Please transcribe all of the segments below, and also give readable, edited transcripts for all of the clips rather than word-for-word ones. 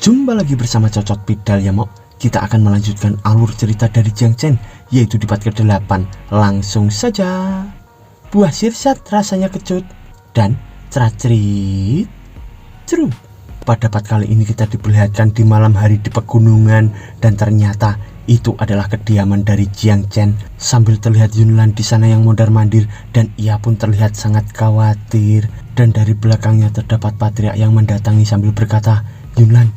Jumpa lagi bersama Cocot Pidal ya Mo. Kita akan melanjutkan alur cerita dari Jiang Chen, yaitu di part ke-8. Langsung saja. Buah sirsat rasanya kecut dan cerat-cerit. Ceru. Pada part kali ini kita diperlihatkan di malam hari di pegunungan, dan ternyata itu adalah kediaman dari Jiang Chen. Sambil terlihat Yunlan di sana yang mondar-mandir, dan ia pun terlihat sangat khawatir. Dan dari belakangnya terdapat patriark yang mendatangi sambil berkata, "Yunlan,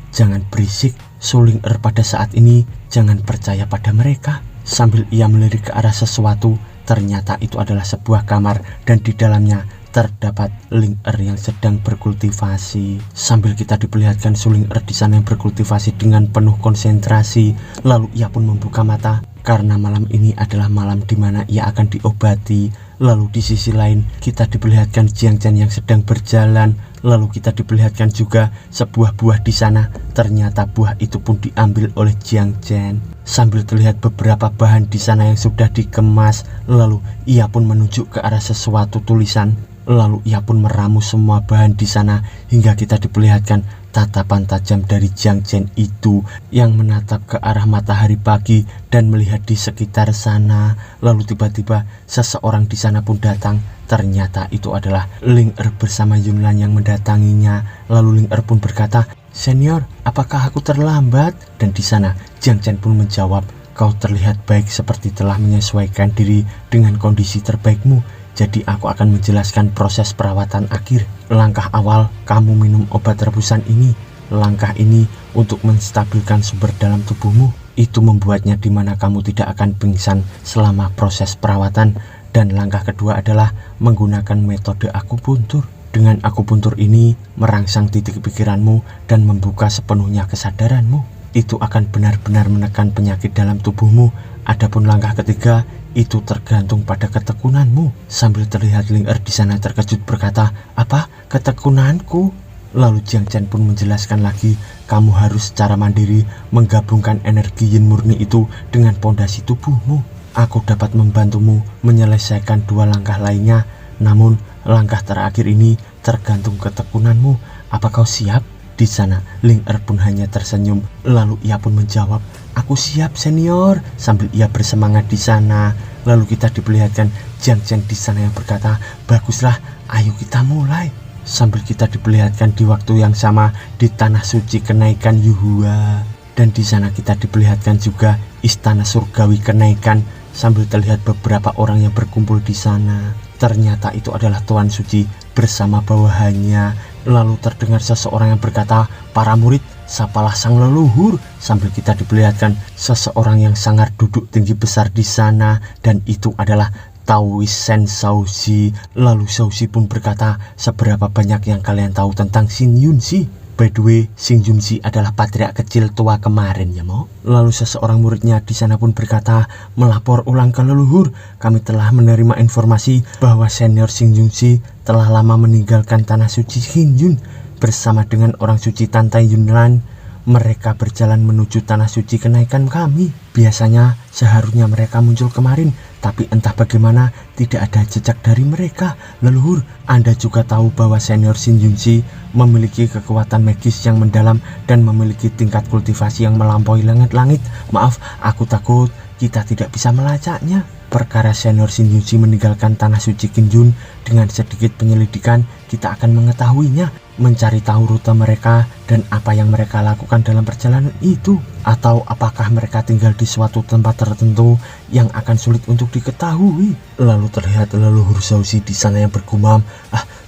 jangan berisik, Suling pada saat ini jangan percaya pada mereka." Sambil ia melirik ke arah sesuatu, ternyata itu adalah sebuah kamar, dan di dalamnya terdapat Ling yang sedang berkultivasi. Sambil kita diperlihatkan Suling di sana yang berkultivasi dengan penuh konsentrasi. Lalu ia pun membuka mata karena malam ini adalah malam di mana ia akan diobati. Lalu di sisi lain kita diperlihatkan Jiang Chen yang sedang berjalan. Lalu kita diperlihatkan juga sebuah buah di sana. Ternyata buah itu pun diambil oleh Jiang Chen. Sambil terlihat beberapa bahan di sana yang sudah dikemas. Lalu ia pun menunjuk ke arah sesuatu tulisan. Lalu ia pun meramu semua bahan di sana hingga kita diperlihatkan tatapan tajam dari Jiang Chen itu yang menatap ke arah matahari pagi dan melihat di sekitar sana. Lalu tiba-tiba seseorang di sana pun datang. Ternyata itu adalah Ling bersama Yunlan yang mendatanginya. Lalu Ling pun berkata, "Senior, apakah aku terlambat?" Dan di sana Jiang Chen pun menjawab, "Kau terlihat baik seperti telah menyesuaikan diri dengan kondisi terbaikmu. Jadi aku akan menjelaskan proses perawatan akhir. Langkah awal, kamu minum obat rebusan ini. Langkah ini untuk menstabilkan sumber dalam tubuhmu. Itu membuatnya dimana kamu tidak akan pingsan selama proses perawatan. Dan langkah kedua adalah menggunakan metode akupuntur. Dengan akupuntur ini, merangsang titik pikiranmu dan membuka sepenuhnya kesadaranmu. Itu akan benar-benar menekan penyakit dalam tubuhmu. Adapun langkah ketiga, itu tergantung pada ketekunanmu." Sambil terlihat Ling di sana terkejut berkata, "Apa ketekunanku?" Lalu Jiang Chen pun menjelaskan lagi, "Kamu harus secara mandiri menggabungkan energi yin murni itu dengan pondasi tubuhmu. Aku dapat membantumu menyelesaikan dua langkah lainnya, namun langkah terakhir ini tergantung ketekunanmu. Apa kau siap?" Di sana Ling pun hanya tersenyum. Lalu ia pun menjawab, "Aku siap, senior." Sambil ia bersemangat di sana. Lalu kita diperlihatkan Jiang Chen di sana yang berkata, "Baguslah, ayo kita mulai." Sambil kita diperlihatkan di waktu yang sama di tanah suci kenaikan Yuhua. Dan di sana kita diperlihatkan juga istana surgawi kenaikan. Sambil terlihat beberapa orang yang berkumpul di sana. Ternyata itu adalah Tuan Suci bersama bawahannya. Lalu terdengar seseorang yang berkata, "Para murid, sapalah sang leluhur." Sambil kita diperlihatkan seseorang yang sangat duduk tinggi besar di sana, dan itu adalah Taoist Shen Shaoxi. Lalu Shaoxi pun berkata, "Seberapa banyak yang kalian tahu tentang Xin Yunxi?" By the way, Xin Yunxi adalah patriark kecil tua kemarin ya Mo. Lalu seseorang muridnya di sana pun berkata, "Melapor ulang ke leluhur, kami telah menerima informasi bahwa senior Xin Yunxi telah lama meninggalkan tanah suci Xinyun bersama dengan orang suci Tantai Yunlan. Mereka berjalan menuju tanah suci kenaikan kami. Biasanya seharusnya mereka muncul kemarin, tapi entah bagaimana tidak ada jejak dari mereka. Leluhur, Anda juga tahu bahwa senior Xin Yunxi memiliki kekuatan magis yang mendalam dan memiliki tingkat kultivasi yang melampaui langit-langit. Maaf, aku takut kita tidak bisa melacaknya." Perkara senior Xin Yunxi meninggalkan tanah suci Xinyun, dengan sedikit penyelidikan kita akan mengetahuinya, mencari tahu rute mereka dan apa yang mereka lakukan dalam perjalanan itu. Atau apakah mereka tinggal di suatu tempat tertentu yang akan sulit untuk diketahui. Lalu terlihat leluhur Shaoxi di sana yang bergumam,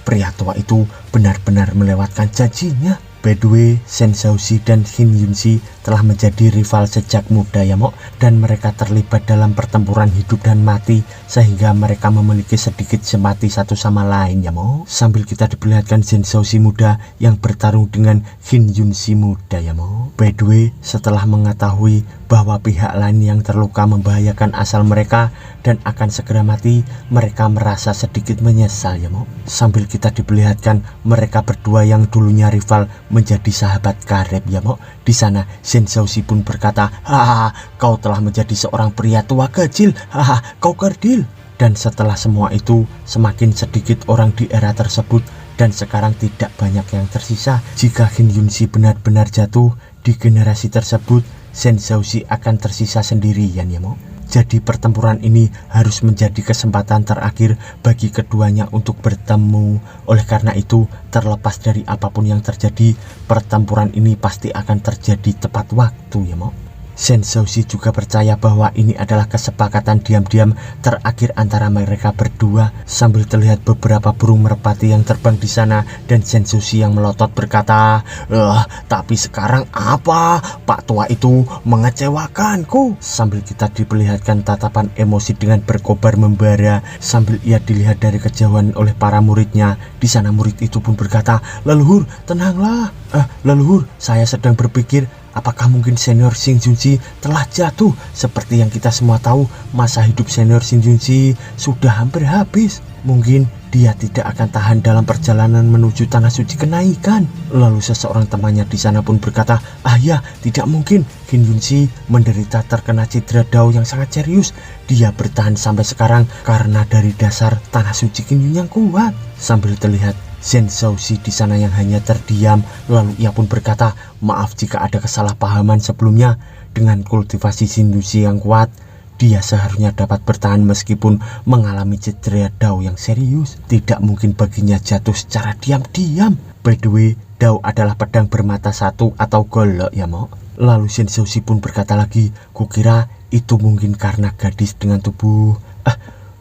"Pria tua itu benar-benar melewatkan janjinya." By the way, Shen Shaoxi dan Xin Yunxi telah menjadi rival sejak muda ya Mo, dan mereka terlibat dalam pertempuran hidup dan mati sehingga mereka memiliki sedikit simpati satu sama lain ya Mo. Sambil kita diperlihatkan Shen Shaoxi muda yang bertarung dengan Xin Yunxi muda ya Mo. By the way, setelah mengetahui bahwa pihak lain yang terluka membahayakan asal mereka dan akan segera mati, mereka merasa sedikit menyesal ya Mo. Sambil kita diperlihatkan mereka berdua yang dulunya rival menjadi sahabat karib ya Mo. Di sana Shen Shaoxi pun berkata, "Hahaha, kau telah menjadi seorang pria tua kecil. Hahaha, kau kerdil." Dan setelah semua itu, semakin sedikit orang di era tersebut dan sekarang tidak banyak yang tersisa. Jika Shin Yunsi benar-benar jatuh di generasi tersebut, Shen Xiaoxi akan tersisa sendirian ya Mo. Jadi pertempuran ini harus menjadi kesempatan terakhir bagi keduanya untuk bertemu. Oleh karena itu, terlepas dari apapun yang terjadi, pertempuran ini pasti akan terjadi tepat waktu ya Mo. Shen Xiaoxi juga percaya bahwa ini adalah kesepakatan diam-diam terakhir antara mereka berdua. Sambil terlihat beberapa burung merpati yang terbang di sana, dan Shen Xiaoxi yang melotot berkata, tapi sekarang apa? Pak tua itu mengecewakanku. Sambil kita diperlihatkan tatapan emosi dengan berkobar membara, sambil ia dilihat dari kejauhan oleh para muridnya. Di sana murid itu pun berkata, leluhur, tenanglah. Leluhur, saya sedang berpikir, apakah mungkin senior Shin Yunsi telah jatuh? Seperti yang kita semua tahu, masa hidup senior Shin Yunsi sudah hampir habis. Mungkin dia tidak akan tahan dalam perjalanan menuju tanah suci kenaikan. Lalu seseorang temannya di sana pun berkata, ya, tidak mungkin. Shin Yunsi menderita terkena cedera Dao yang sangat serius. Dia bertahan sampai sekarang karena dari dasar tanah suci Qinyun yang kuat. Sambil terlihat Shen Xiaoxi di sana yang hanya terdiam, lalu ia pun berkata, maaf jika ada kesalahpahaman sebelumnya. Dengan kultivasi Shin Yunsi yang kuat, dia seharusnya dapat bertahan meskipun mengalami cedera Dao yang serius. Tidak mungkin baginya jatuh secara diam-diam. By the way, Dao adalah pedang bermata satu atau golok ya Mo. Lalu Shen Xiaoxi pun berkata lagi, kukira itu mungkin karena gadis dengan tubuh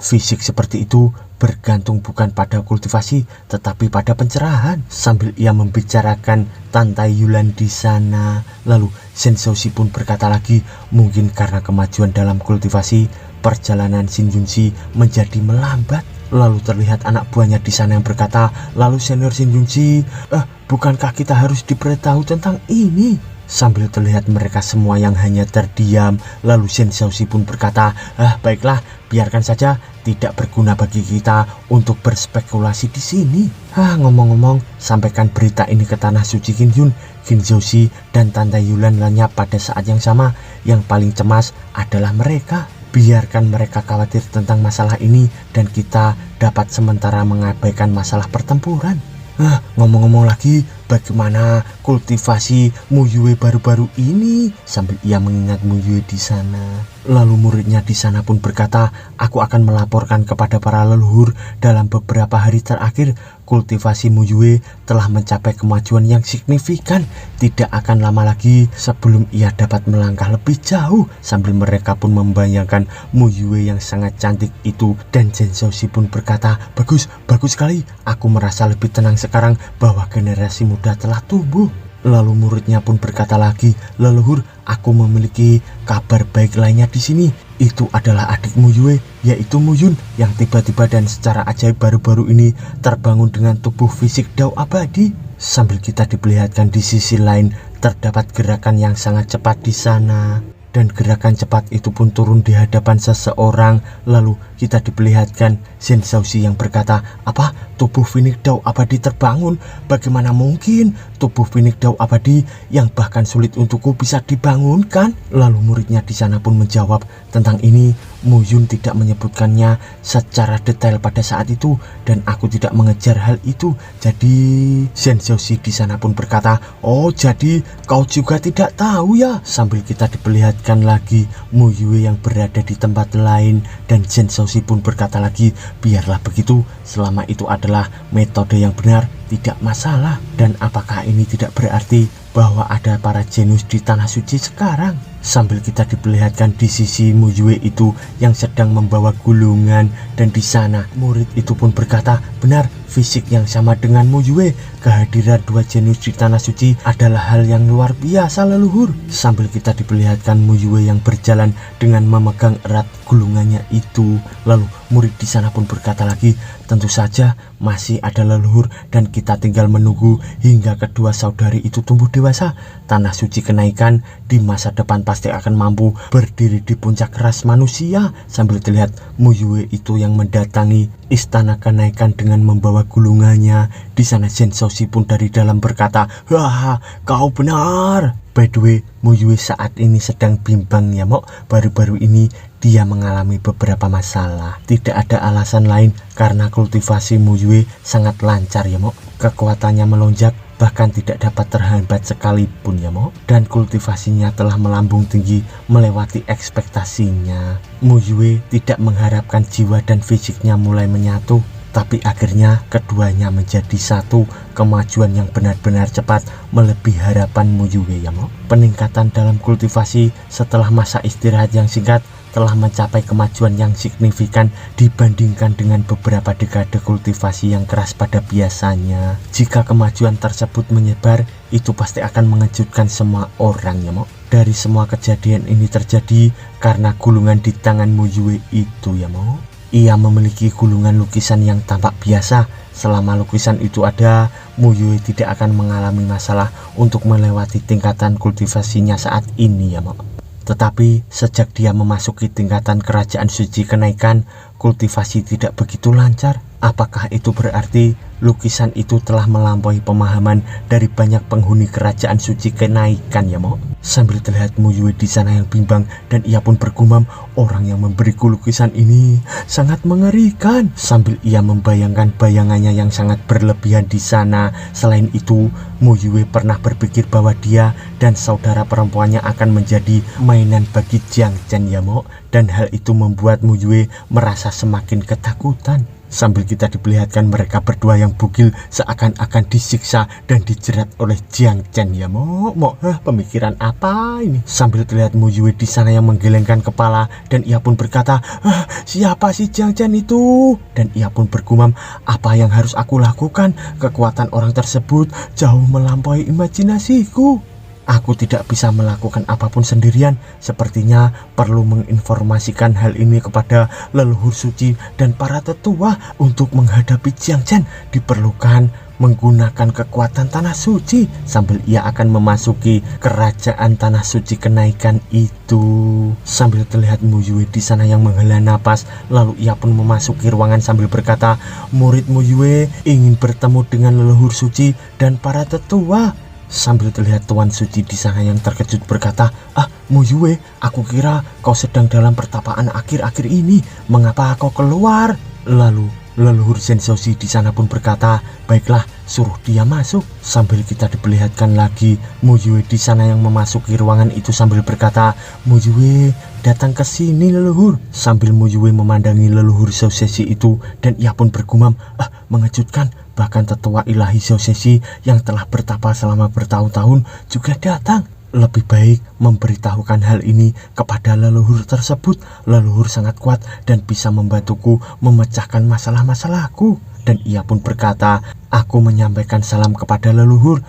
fisik seperti itu bergantung bukan pada kultivasi tetapi pada pencerahan. Sambil ia membicarakan Tantai Yulan di sana, lalu Shen Xiaoxi pun berkata lagi, mungkin karena kemajuan dalam kultivasi, perjalanan Shin Yunsi menjadi melambat. Lalu terlihat anak buahnya di sana yang berkata, lalu senior Shin Yunsi, bukankah kita harus diberitahu tentang ini? Sambil terlihat mereka semua yang hanya terdiam, lalu Shen Xiaoxi pun berkata, baiklah, biarkan saja, tidak berguna bagi kita untuk berspekulasi di sini. Ngomong-ngomong, sampaikan berita ini ke tanah suci Qinyun. Shin Xiaoxi dan Tante Yulan lenyap pada saat yang sama. Yang paling cemas adalah mereka. Biarkan mereka khawatir tentang masalah ini dan kita dapat sementara mengabaikan masalah pertempuran. Ngomong-ngomong lagi, bagaimana kultivasi Mu Yue baru-baru ini? Sambil ia mengingat Mu Yue di sana. Lalu muridnya di sana pun berkata, aku akan melaporkan kepada para leluhur dalam beberapa hari terakhir. Kultivasi Mu Yue telah mencapai kemajuan yang signifikan. Tidak akan lama lagi sebelum ia dapat melangkah lebih jauh. Sambil mereka pun membayangkan Mu Yue yang sangat cantik itu, dan Shen Xiaoxi pun berkata, bagus sekali. Aku merasa lebih tenang sekarang bahwa generasi muda telah tumbuh. Lalu muridnya pun berkata lagi, leluhur, aku memiliki kabar baik lainnya di sini. Itu adalah adik Mu Yue, yaitu Mu Yun, yang tiba-tiba dan secara ajaib baru-baru ini terbangun dengan tubuh fisik Dao abadi. Sambil kita diperlihatkan di sisi lain terdapat gerakan yang sangat cepat di sana. Dan gerakan cepat itu pun turun di hadapan seseorang. Lalu kita diperlihatkan Shen Xiaoxi yang berkata, apa? Tubuh Phoenix Dao abadi terbangun? Bagaimana mungkin? Tubuh Phoenix Dao abadi yang bahkan sulit untukku bisa dibangunkan? Lalu muridnya di sana pun menjawab tentang ini. Mu Yun tidak menyebutkannya secara detail pada saat itu, dan aku tidak mengejar hal itu. Jadi Shen Xiaoxi di sana pun berkata, oh jadi kau juga tidak tahu ya? Sambil kita diperlihatkan lagi Mu Yue yang berada di tempat lain, dan Shen Xiaoxi pun berkata lagi, biarlah begitu, selama itu adalah metode yang benar, tidak masalah. Dan apakah ini tidak berarti bahwa ada para jenius di tanah suci sekarang? Sambil kita diperlihatkan di sisi Mu Yue itu yang sedang membawa gulungan, dan di sana murid itu pun berkata, benar, fisik yang sama dengan Mu Yue. Kehadiran dua jenius di tanah suci adalah hal yang luar biasa leluhur. Sambil kita diperlihatkan Mu Yue yang berjalan dengan memegang erat gulungannya itu. Lalu murid di sana pun berkata lagi, tentu saja masih ada leluhur, dan kita tinggal menunggu hingga kedua saudari itu tumbuh dewasa. Tanah suci kenaikan di masa depan pasti akan mampu berdiri di puncak ras manusia. Sambil terlihat Mu Yue itu yang mendatangi istana kenaikan dengan membawa gulungannya. Di sana Shen Xiaoxi pun dari dalam berkata, haha, kau benar. By the way, Mu Yue saat ini sedang bimbang ya Mok. Baru-baru ini dia mengalami beberapa masalah. Tidak ada alasan lain karena kultivasi Muyue sangat lancar ya Mo. Kekuatannya melonjak, bahkan tidak dapat terhambat sekalipun ya Mo. Dan kultivasinya telah melambung tinggi melewati ekspektasinya. Muyue tidak mengharapkan jiwa dan fisiknya mulai menyatu, tapi akhirnya keduanya menjadi satu. Kemajuan yang benar-benar cepat melebihi harapan Muyue ya Mo. Peningkatan dalam kultivasi setelah masa istirahat yang singkat telah mencapai kemajuan yang signifikan dibandingkan dengan beberapa dekade kultivasi yang keras pada biasanya. Jika kemajuan tersebut menyebar, itu pasti akan mengejutkan semua orang ya Mo. Dari semua kejadian ini terjadi karena gulungan di tangan Muyue itu ya Mo. Ia memiliki gulungan lukisan yang tampak biasa. Selama lukisan itu ada, Muyue tidak akan mengalami masalah untuk melewati tingkatan kultivasinya saat ini ya Mo. Tetapi sejak dia memasuki tingkatan kerajaan suci kenaikan, kultivasi tidak begitu lancar. Apakah itu berarti lukisan itu telah melampaui pemahaman dari banyak penghuni kerajaan suci kenaikan ya Mo? Sambil terlihat Muyue di sana yang bimbang dan ia pun bergumam, orang yang memberiku lukisan ini sangat mengerikan. Sambil ia membayangkan bayangannya yang sangat berlebihan di sana. Selain itu, Muyue pernah berpikir bahwa dia dan saudara perempuannya akan menjadi mainan bagi Jiang Chen ya Mo. Dan hal itu membuat Muyue merasa semakin ketakutan. Sambil kita diperlihatkan mereka berdua yang bugil seakan-akan disiksa dan dijerat oleh Jiang Chen ya Mo. Pemikiran apa ini? Sambil terlihat Muyue di sana yang menggelengkan kepala dan ia pun berkata, siapa sih Jiang Chen itu? Dan ia pun bergumam, apa yang harus aku lakukan? Kekuatan orang tersebut jauh melampaui imajinasiku. Aku tidak bisa melakukan apapun sendirian. Sepertinya perlu menginformasikan hal ini kepada leluhur suci dan para tetua. Untuk menghadapi Jiang Chen diperlukan menggunakan kekuatan tanah suci. Sambil ia akan memasuki kerajaan tanah suci kenaikan itu. Sambil terlihat Muyue di sana yang menghela napas, lalu ia pun memasuki ruangan sambil berkata, murid Muyue ingin bertemu dengan leluhur suci dan para tetua. Sambil terlihat Tuan Suci di sana yang terkejut berkata, Muyue, aku kira kau sedang dalam pertapaan akhir-akhir ini. Mengapa kau keluar? Lalu leluhur Zensoshi di sana pun berkata, baiklah, suruh dia masuk. Sambil kita diperlihatkan lagi Muyue di sana yang memasuki ruangan itu sambil berkata, Muyue, datang ke sini leluhur. Sambil Muyue memandangi leluhur Zensoshi itu dan ia pun bergumam, mengejutkan. Bahkan tetua ilahi Zensoshi yang telah bertapa selama bertahun-tahun juga datang. Lebih baik memberitahukan hal ini kepada leluhur tersebut. Leluhur sangat kuat dan bisa membantuku memecahkan masalah-masalahku. Dan ia pun berkata, aku menyampaikan salam kepada leluhur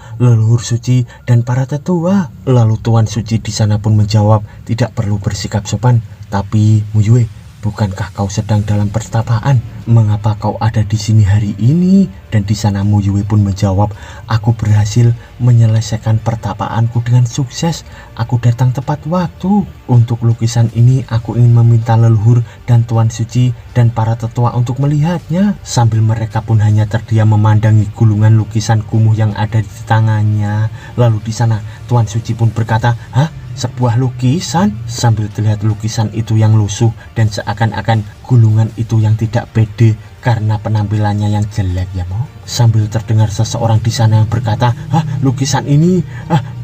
suci dan para tetua. Lalu Tuan Suci di sana pun menjawab, tidak perlu bersikap sopan. Tapi Muyue, bukankah kau sedang dalam pertapaan? Mengapa kau ada di sini hari ini? Dan di sana Muyue pun menjawab, aku berhasil menyelesaikan pertapaanku dengan sukses. Aku datang tepat waktu. Untuk lukisan ini aku ingin meminta leluhur dan Tuan Suci dan para tetua untuk melihatnya. Sambil mereka pun hanya terdiam memandangi gulungan lukisan kumuh yang ada di tangannya. Lalu di sana Tuan Suci pun berkata, sebuah lukisan? Sambil terlihat lukisan itu yang lusuh dan seakan-akan gulungan itu yang tidak pede karena penampilannya yang jelek ya Mo. Sambil terdengar seseorang di sana yang berkata, lukisan ini,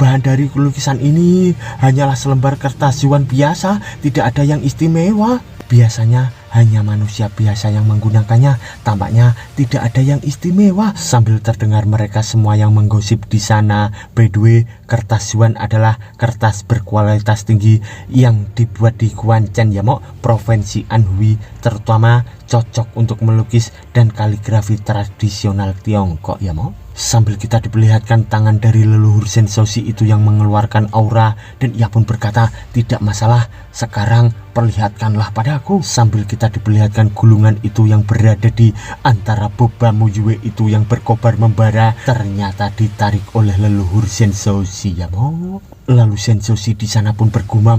bahan dari lukisan ini hanyalah selembar kertas Yuan biasa, tidak ada yang istimewa. Biasanya hanya manusia biasa yang menggunakannya, tampaknya tidak ada yang istimewa. Sambil terdengar mereka semua yang menggosip di sana. By the way, kertas Yuan adalah kertas berkualitas tinggi yang dibuat di Guanchen ya Mo, provinsi Anhui, terutama cocok untuk melukis dan kaligrafi tradisional Tiongkok ya Mo. Sambil kita diperlihatkan tangan dari leluhur Zensoshi itu yang mengeluarkan aura dan ia pun berkata, tidak masalah, sekarang perlihatkanlah padaku. Sambil kita diperlihatkan gulungan itu yang berada di antara boba Muyue itu yang berkobar membara ternyata ditarik oleh leluhur Zensoshi ya Mo. Lalu Zensoshi di sana pun bergumam,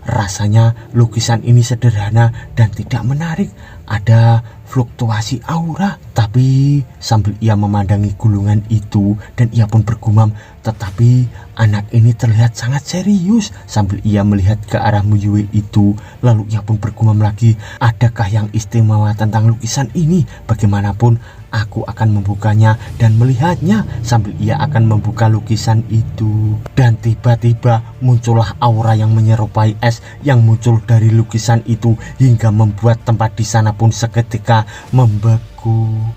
rasanya lukisan ini sederhana dan tidak menarik. Ada fluktuasi aura. Tapi sambil ia memandangi gulungan itu dan ia pun bergumam, tetapi anak ini terlihat sangat serius. Sambil ia melihat ke arah Muyue itu, lalu ia pun bergumam lagi, adakah yang istimewa tentang lukisan ini? Bagaimanapun aku akan membukanya dan melihatnya. Sambil ia akan membuka lukisan itu, dan tiba-tiba muncullah aura yang menyerupai es yang muncul dari lukisan itu hingga membuat tempat di sana pun seketika membeku.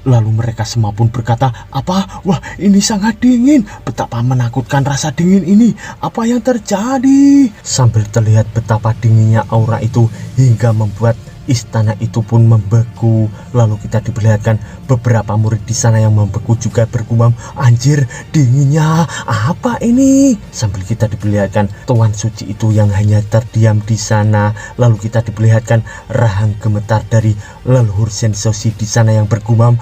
Lalu mereka semua pun berkata, apa? Wah, ini sangat dingin. Betapa menakutkan rasa dingin ini. Apa yang terjadi? Sambil terlihat betapa dinginnya aura itu hingga membuat istana itu pun membeku. Lalu kita diperlihatkan beberapa murid di sana yang membeku juga bergumam, anjir, dinginnya apa ini? Sambil kita diperlihatkan Tuan Suci itu yang hanya terdiam di sana. Lalu kita diperlihatkan rahang gemetar dari leluhur Sensoshi di sana yang bergumam,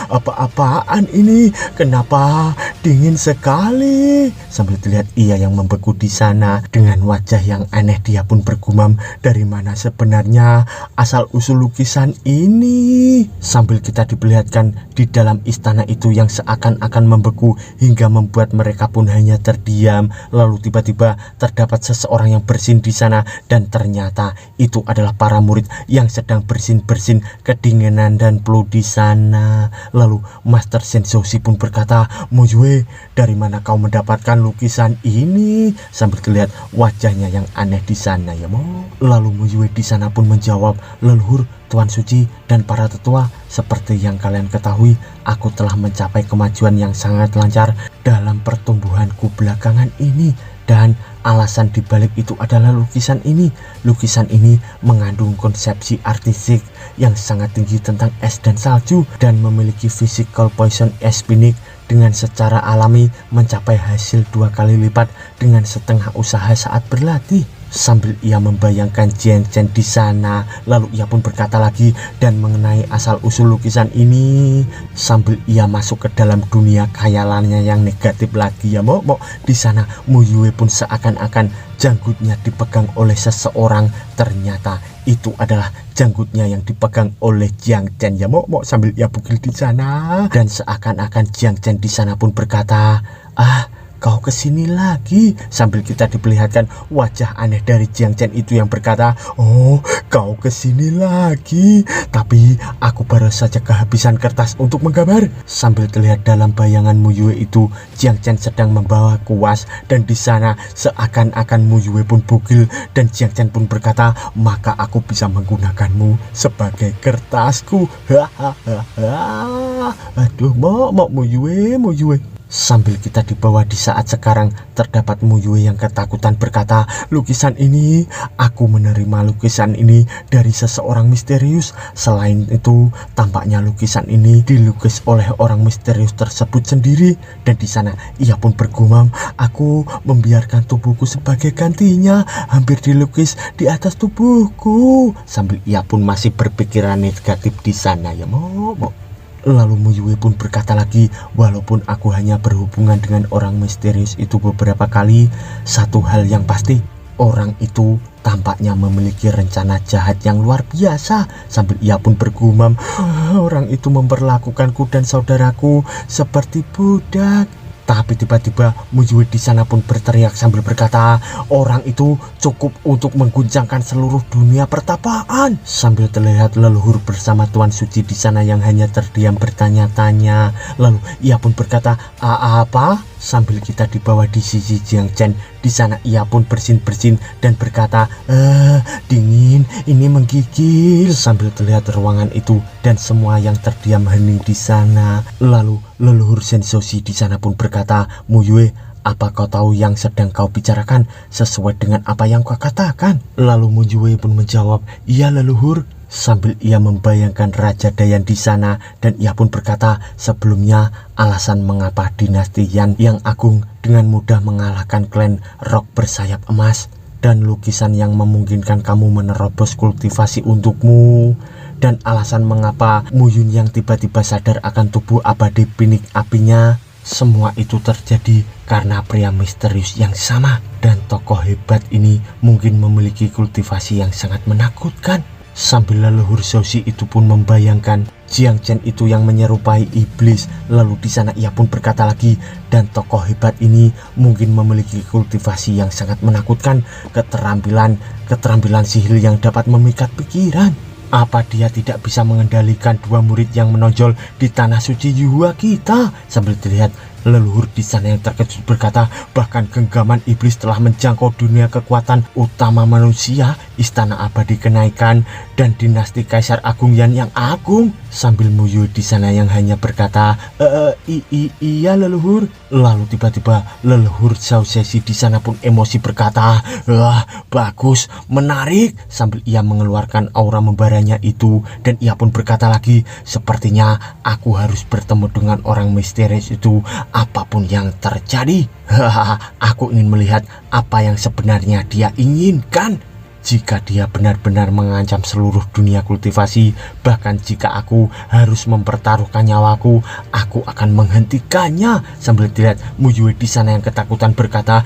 apa-apaan ini? Kenapa dingin sekali? Sambil terlihat ia yang membeku di sana dengan wajah yang aneh, dia pun bergumam, dari mana sebenarnya asal usul lukisan ini? Sambil kita diperlihatkan di dalam istana itu yang seakan-akan membeku hingga membuat mereka pun hanya terdiam. Lalu tiba-tiba terdapat seseorang yang bersin di sana, dan ternyata itu adalah para murid yang sedang bersin-bersin kedinginan dan flu di sana. Lalu Master Sensoshi pun berkata, Muyue, dari mana kau mendapatkan lukisan ini? Sambil terlihat wajahnya yang aneh di sana, ya Mo. Lalu Muyue di sana pun menjawab, leluhur Tuan Suci dan para tetua, seperti yang kalian ketahui, aku telah mencapai kemajuan yang sangat lancar dalam pertumbuhanku belakangan ini, dan alasan dibalik itu adalah lukisan ini. Lukisan ini mengandung konsepsi artistik yang sangat tinggi tentang es dan salju, dan memiliki physical poison espinic dengan secara alami mencapai hasil 2 kali lipat dengan setengah usaha saat berlatih. Sambil ia membayangkan Jiang Chen di sana, lalu ia pun berkata lagi dan mengenai asal usul lukisan ini. Sambil ia masuk ke dalam dunia khayalannya yang negatif lagi, ya Mo. Di sana Muyue pun seakan-akan janggutnya dipegang oleh seseorang. Ternyata itu adalah janggutnya yang dipegang oleh Jiang Chen, ya Mo. Sambil ia bugil di sana, dan seakan-akan Jiang Chen di sana pun berkata, kau kesini lagi. Sambil kita diperlihatkan wajah aneh dari Jiang Chen itu yang berkata, oh, kau kesini lagi. Tapi aku baru saja kehabisan kertas untuk menggambar. Sambil terlihat dalam bayangan Muyue itu, Jiang Chen sedang membawa kuas, dan di sana seakan-akan Muyue pun bugil, dan Jiang Chen pun berkata, maka aku bisa menggunakanmu sebagai kertasku. Aduh, Mo Muyue. Sambil kita dibawa di saat sekarang, terdapat Muyue yang ketakutan berkata, lukisan ini, aku menerima lukisan ini dari seseorang misterius. Selain itu, tampaknya lukisan ini dilukis oleh orang misterius tersebut sendiri. Dan di sana ia pun bergumam, aku membiarkan tubuhku sebagai gantinya, hampir dilukis di atas tubuhku. Sambil ia pun masih berpikiran negatif di sana, ya Mo. Lalu Muyue pun berkata lagi, walaupun aku hanya berhubungan dengan orang misterius itu beberapa kali, satu hal yang pasti, orang itu tampaknya memiliki rencana jahat yang luar biasa. Sambil ia pun bergumam, orang itu memperlakukanku dan saudaraku seperti budak. Tapi tiba-tiba Muyue di sana pun berteriak sambil berkata, orang itu cukup untuk mengguncangkan seluruh dunia pertapaan. Sambil terlihat leluhur bersama Tuan Suci di sana yang hanya terdiam bertanya-tanya. Lalu ia pun berkata, apa? Sambil kita dibawa di sisi Jiang Chen, di sana ia pun bersin-bersin dan berkata, dingin, ini menggigil. Sambil terlihat ruangan itu dan semua yang terdiam hening di sana. Lalu leluhur Sensoshi di sana pun berkata, Muyue, apa kau tahu yang sedang kau bicarakan sesuai dengan apa yang kau katakan? Lalu Muyue pun menjawab, iya leluhur. Sambil ia membayangkan Raja Dayan di sana, dan ia pun berkata, sebelumnya alasan mengapa dinasti Yan yang agung dengan mudah mengalahkan klan Rock bersayap emas, dan lukisan yang memungkinkan kamu menerobos kultivasi untukmu, dan alasan mengapa Muyun yang tiba-tiba sadar akan tubuh abadi pinik apinya, Semua itu terjadi karena pria misterius yang sama, dan tokoh hebat ini mungkin memiliki kultivasi yang sangat menakutkan. Sambil leluhur Xiaoxi itu pun membayangkan Jiang Chen itu yang menyerupai iblis. Lalu di sana ia pun berkata lagi, dan tokoh hebat ini mungkin memiliki kultivasi yang sangat menakutkan, keterampilan sihir yang dapat memikat pikiran. Apa dia tidak bisa mengendalikan dua murid yang menonjol di tanah suci Yuhua kita? Sambil dilihat, leluhur di sana yang terkejut berkata, bahkan genggaman iblis telah menjangkau dunia kekuatan utama manusia, istana abadi kenaikan, dan dinasti Kaisar Agung Yan yang agung. Sambil Muyu di sana yang hanya berkata, iya leluhur. Lalu tiba-tiba leluhur Xiao Zexi di sana pun emosi berkata, bagus, menarik. Sambil ia mengeluarkan aura membaranya itu, dan ia pun berkata lagi, sepertinya aku harus bertemu dengan orang misterius itu apapun yang terjadi. Aku ingin melihat apa yang sebenarnya dia inginkan. Jika dia benar-benar mengancam seluruh dunia kultivasi, bahkan jika aku harus mempertaruhkan nyawaku, aku akan menghentikannya. Sambil dilihat, Muyue di sana yang ketakutan berkata,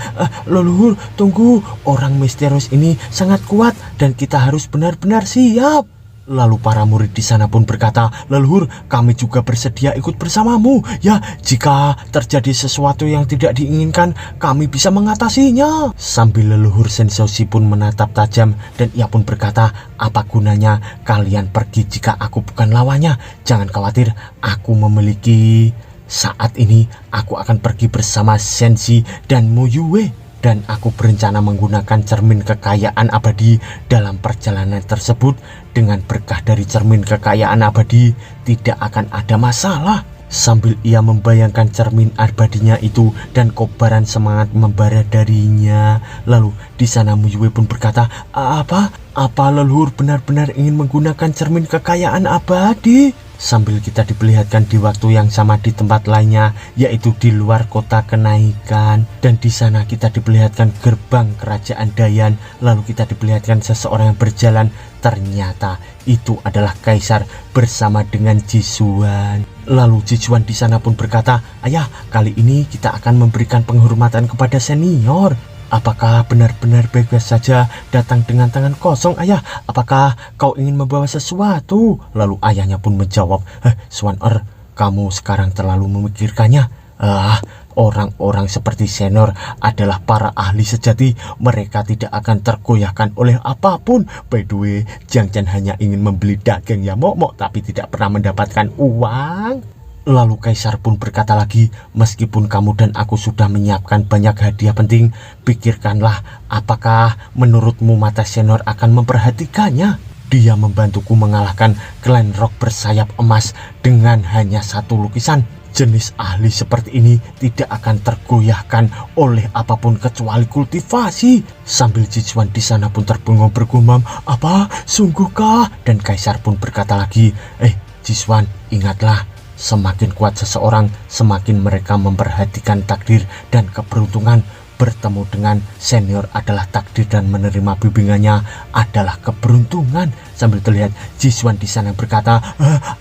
leluhur, tunggu, orang misterius ini sangat kuat dan kita harus benar-benar siap. Lalu para murid di sana pun berkata, leluhur, kami juga bersedia ikut bersamamu. Ya, jika terjadi sesuatu yang tidak diinginkan, kami bisa mengatasinya. Sambil leluhur Shen Xiaoxi pun menatap tajam, dan ia pun berkata, apa gunanya kalian pergi jika aku bukan lawannya? Jangan khawatir, aku memiliki. Saat ini aku akan pergi bersama Shenxi dan Muyue. Dan aku berencana menggunakan cermin kekayaan abadi dalam perjalanan tersebut. Dengan berkah dari cermin kekayaan abadi, tidak akan ada masalah. Sambil ia membayangkan cermin abadinya itu dan kobaran semangat membara darinya. Lalu di sana Muyue pun berkata, apa leluhur benar-benar ingin menggunakan cermin kekayaan abadi? Sambil kita diperlihatkan di waktu yang sama di tempat lainnya, yaitu di luar kota kenaikan. Dan di sana kita diperlihatkan gerbang kerajaan Dayan. Lalu kita diperlihatkan seseorang yang berjalan. Ternyata itu adalah Kaisar bersama dengan Jisuan. Lalu Jisuan di sana pun berkata, ayah, kali ini kita akan memberikan penghormatan kepada senior. Apakah benar-benar bebas saja datang dengan tangan kosong, ayah? Apakah kau ingin membawa sesuatu? Lalu ayahnya pun menjawab, Swan-er, kamu sekarang terlalu memikirkannya. Orang-orang seperti senior adalah para ahli sejati. Mereka tidak akan tergoyahkan oleh apapun. By the way, Jiang Chen hanya ingin membeli daging ya mok, tapi tidak pernah mendapatkan uang. Lalu Kaisar pun berkata lagi, meskipun kamu dan aku sudah menyiapkan banyak hadiah penting, pikirkanlah apakah menurutmu mata senior akan memperhatikannya. Dia membantuku mengalahkan klan rock bersayap emas dengan hanya satu lukisan. Jenis ahli seperti ini tidak akan tergoyahkan oleh apapun kecuali kultivasi. Sambil Jisuan di sana pun terbengong bergumam, apa? Sungguhkah? Dan Kaisar pun berkata lagi, Jisuan, ingatlah, semakin kuat seseorang, semakin mereka memperhatikan takdir dan keberuntungan. Bertemu dengan senior adalah takdir dan menerima bimbingannya adalah keberuntungan. Sambil terlihat Jisuan di sana berkata,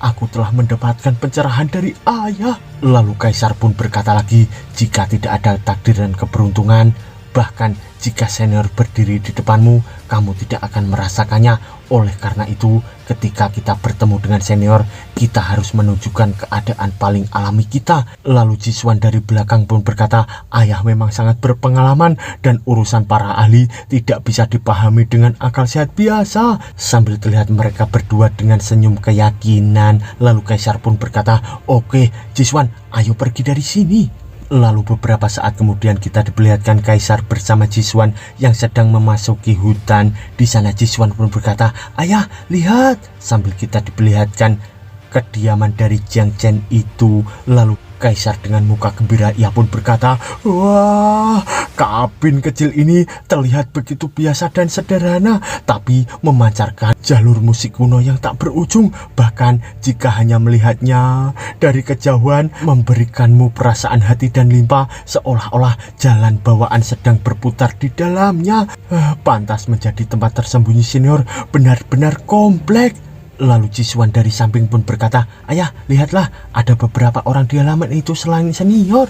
aku telah mendapatkan pencerahan dari ayah. Lalu Kaisar pun berkata lagi, jika tidak ada takdir dan keberuntungan, bahkan jika senior berdiri di depanmu, kamu tidak akan merasakannya. Oleh karena itu, ketika kita bertemu dengan senior, kita harus menunjukkan keadaan paling alami kita. Lalu Jisuan dari belakang pun berkata, ayah memang sangat berpengalaman dan urusan para ahli tidak bisa dipahami dengan akal sehat biasa. Sambil terlihat mereka berdua dengan senyum keyakinan. Lalu Kaisar pun berkata, oke Jisuan, ayo pergi dari sini. Lalu beberapa saat kemudian kita diperlihatkan Kaisar bersama Jisuan yang sedang memasuki hutan. Di sana Jisuan pun berkata, ayah, lihat. Sambil kita diperlihatkan kediaman dari Jiang Chen itu. Lalu Kaisar dengan muka gembira ia pun berkata, wah, kabin kecil ini terlihat begitu biasa dan sederhana, tapi memancarkan jalur musik kuno yang tak berujung. Bahkan jika hanya melihatnya dari kejauhan, memberikanmu perasaan hati dan limpa, seolah-olah jalan bawaan sedang berputar di dalamnya. Pantas menjadi tempat tersembunyi senior, benar-benar kompleks. Lalu Jiswan dari samping pun berkata, "Ayah, lihatlah, ada beberapa orang di halaman itu selain senior.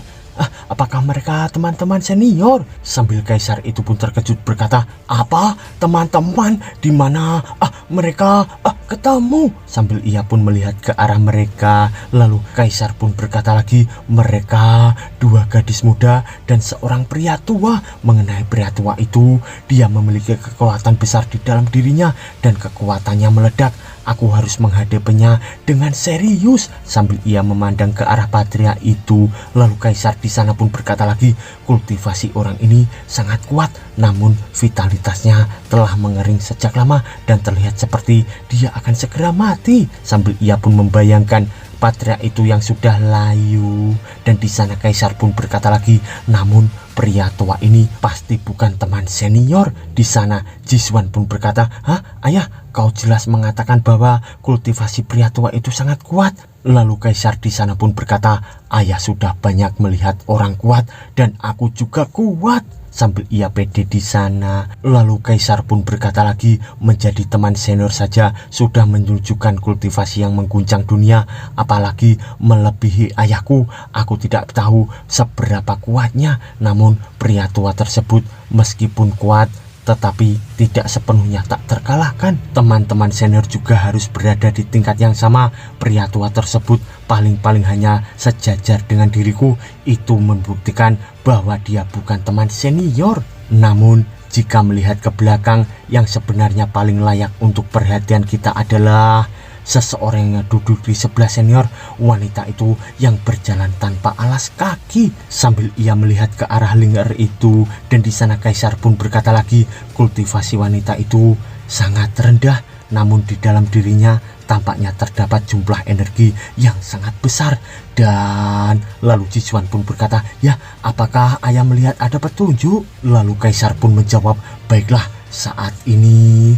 Apakah mereka teman-teman senior?" Sambil kaisar itu pun terkejut berkata, "Apa? Teman-teman? Di mana mereka ketemu?" Sambil ia pun melihat ke arah mereka. Lalu kaisar pun berkata lagi, "Mereka dua gadis muda dan seorang pria tua. Mengenai pria tua itu, dia memiliki kekuatan besar di dalam dirinya dan kekuatannya meledak. Aku harus menghadapinya dengan serius." Sambil ia memandang ke arah Patria itu. Lalu kaisar di sana pun berkata lagi, "Kultivasi orang ini sangat kuat, namun vitalitasnya telah mengering sejak lama dan terlihat seperti dia akan segera mati." Sambil ia pun membayangkan Patria itu yang sudah layu. Dan di sana kaisar pun berkata lagi, "Namun pria tua ini pasti bukan teman senior." Di sana Jiswan pun berkata, "Hah, ayah, kau jelas mengatakan bahwa kultivasi pria tua itu sangat kuat." Lalu kaisar di sana pun berkata, "Ayah sudah banyak melihat orang kuat dan aku juga kuat." Sambil ia pede di sana. Lalu kaisar pun berkata lagi, "Menjadi teman senior saja sudah menunjukkan kultivasi yang mengguncang dunia, apalagi melebihi ayahku. Aku tidak tahu seberapa kuatnya, namun pria tua tersebut meskipun kuat tetapi tidak sepenuhnya tak terkalahkan. Teman-teman senior juga harus berada di tingkat yang sama. Pria tua tersebut paling-paling hanya sejajar dengan diriku. Itu membuktikan bahwa dia bukan teman senior. Namun jika melihat ke belakang, yang sebenarnya paling layak untuk perhatian kita adalah seseorang yang duduk di sebelah senior. Wanita itu yang berjalan tanpa alas kaki." Sambil ia melihat ke arah Ling'er itu. Dan di sana kaisar pun berkata lagi, "Kultivasi wanita itu sangat rendah, namun di dalam dirinya tampaknya terdapat jumlah energi yang sangat besar." Dan lalu Jiswan pun berkata, "Ya, apakah ayah melihat ada petunjuk?" Lalu kaisar pun menjawab, "Baiklah, saat ini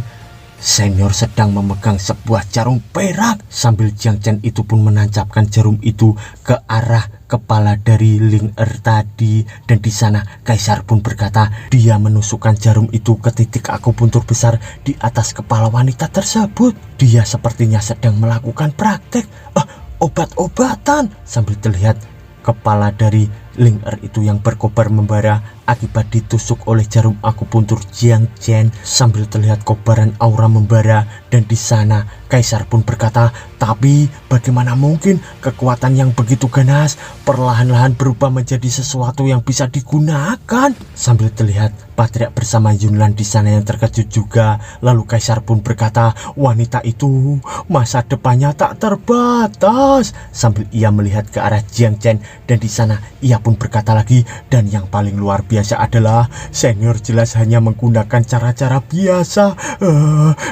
senior sedang memegang sebuah jarum perak." Sambil Jiang Chen itu pun menancapkan jarum itu ke arah kepala dari Ling'er tadi. Dan di sana kaisar pun berkata, "Dia menusukkan jarum itu ke titik akupuntur besar di atas kepala wanita tersebut. Dia sepertinya sedang melakukan praktek obat-obatan." Sambil terlihat kepala dari Ling'er itu yang berkobar membara akibat ditusuk oleh jarum akupuntur Jiang Chen. Sambil terlihat kobaran aura membara. Dan di sana kaisar pun berkata, "Tapi bagaimana mungkin kekuatan yang begitu ganas perlahan-lahan berubah menjadi sesuatu yang bisa digunakan?" Sambil terlihat Patria bersama Yunlan di sana yang terkejut juga. Lalu kaisar pun berkata, "Wanita itu masa depannya tak terbatas." Sambil ia melihat ke arah Jiang Chen. Dan di sana ia pun berkata lagi, "Dan yang paling luar biasa adalah senior jelas hanya menggunakan cara-cara biasa,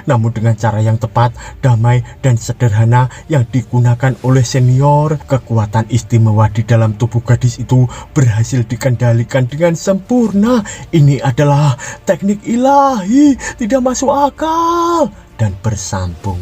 namun dengan cara yang tepat, damai dan sederhana yang digunakan oleh senior. Kekuatan istimewa di dalam tubuh gadis itu berhasil dikendalikan dengan sempurna. Ini adalah teknik ilahi, tidak masuk akal." Dan bersambung.